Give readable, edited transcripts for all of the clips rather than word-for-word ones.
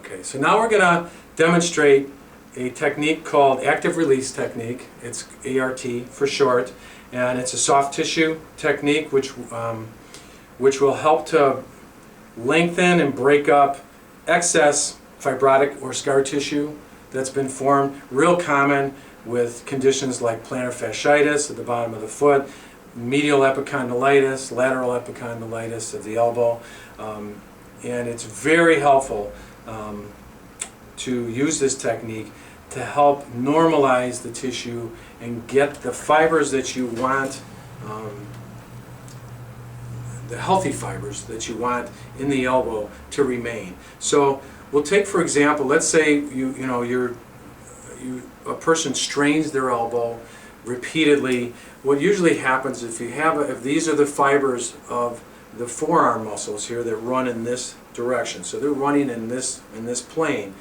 Okay, so now we're going to demonstrate a technique called active release technique. It's ART for short, and it's a soft tissue technique which will help to lengthen and break up excess fibrotic or scar tissue that's been formed, real common with conditions like plantar fasciitis at the bottom of the foot, medial epicondylitis, lateral epicondylitis of the elbow, and it's very helpful to use this technique to help normalize the tissue and get the fibers that you want, the healthy fibers that you want in the elbow to remain. So we'll take, for example, let's say a person strains their elbow repeatedly. What usually happens if these are the fibers of the forearm muscles here that run in this direction, so they're running in this plane.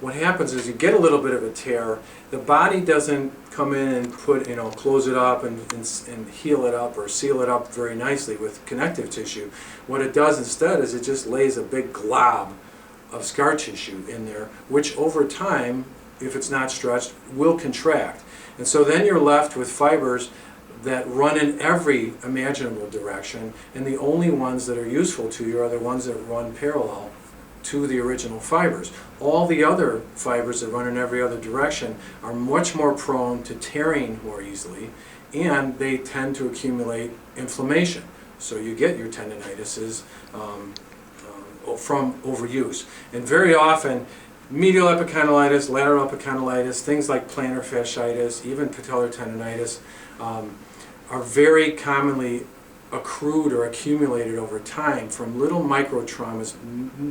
What happens is you get a little bit of a tear. The body doesn't come in and close it up and heal it up or seal it up very nicely with connective tissue. What it does instead is it just lays a big glob of scar tissue in there, which over time, if it's not stretched, will contract. And so then you're left with fibers that run in every imaginable direction, and the only ones that are useful to you are the ones that run parallel to the original fibers. All the other fibers that run in every other direction are much more prone to tearing more easily, and they tend to accumulate inflammation. So you get your tendinitises from overuse. And very often, medial epicondylitis, lateral epicondylitis, things like plantar fasciitis, even patellar tendinitis, are very commonly accrued or accumulated over time from little micro traumas,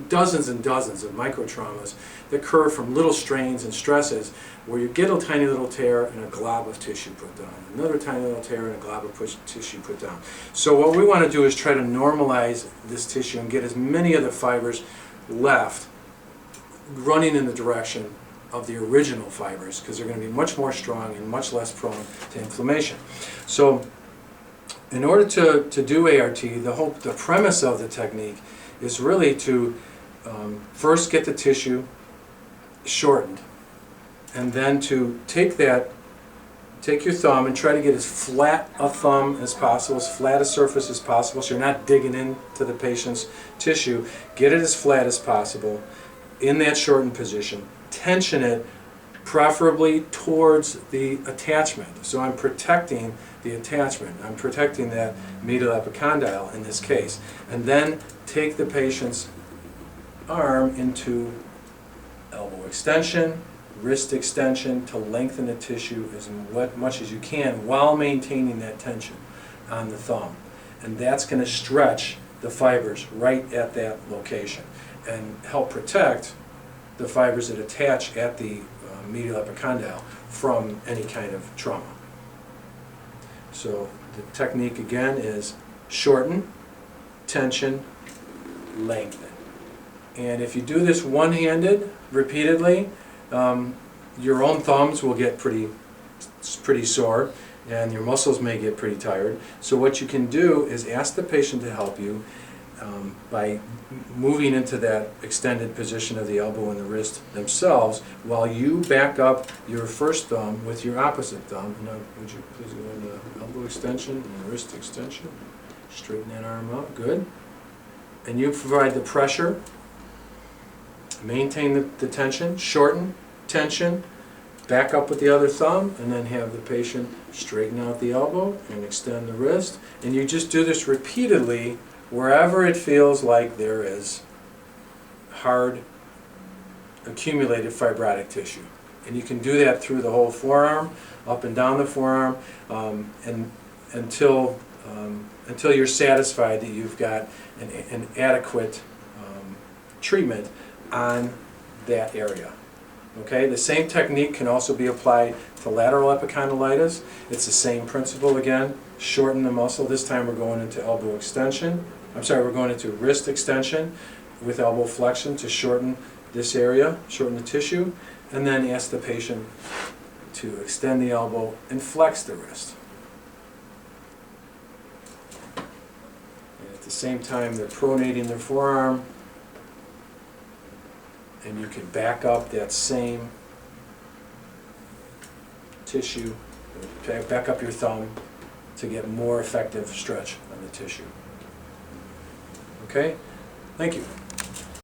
dozens and dozens of micro traumas that occur from little strains and stresses, where you get a tiny little tear and a glob of tissue put down, another tiny little tear and a glob of tissue put down. So what we want to do is try to normalize this tissue and get as many of the fibers left running in the direction of the original fibers, because they're going to be much more strong and much less prone to inflammation. So in order to do ART, the premise of the technique is really to first get the tissue shortened, and then to take your thumb and try to get as flat a thumb as possible, as flat a surface as possible, so you're not digging into the patient's tissue. Get it as flat as possible in that shortened position. Tension it, preferably towards the attachment. So I'm protecting the attachment. I'm protecting that medial epicondyle in this case. And then take the patient's arm into elbow extension, wrist extension, to lengthen the tissue as much as you can while maintaining that tension on the thumb. And that's going to stretch the fibers right at that location and help protect the fibers that attach at the medial epicondyle from any kind of trauma. So the technique again is shorten, tension, lengthen. And if you do this one-handed repeatedly, your own thumbs will get pretty sore, and your muscles may get pretty tired. So what you can do is ask the patient to help you by moving into that extended position of the elbow and the wrist themselves, while you back up your first thumb with your opposite thumb. Now, would you please go into elbow extension and wrist extension? Straighten that arm out. Good. And you provide the pressure. Maintain the tension. Shorten, tension. Back up with the other thumb, and then have the patient straighten out the elbow and extend the wrist. And you just do this repeatedly wherever it feels like there is hard accumulated fibrotic tissue. And you can do that through the whole forearm, up and down the forearm, and until you're satisfied that you've got an adequate treatment on that area. Okay, the same technique can also be applied to lateral epicondylitis. It's the same principle again. Shorten the muscle. This time we're going into elbow extension. We're going into wrist extension with elbow flexion to shorten this area, shorten the tissue, and then ask the patient to extend the elbow and flex the wrist. And at the same time, they're pronating their forearm and you can back up that same tissue, back up your thumb to get more effective stretch on the tissue. Okay? Thank you.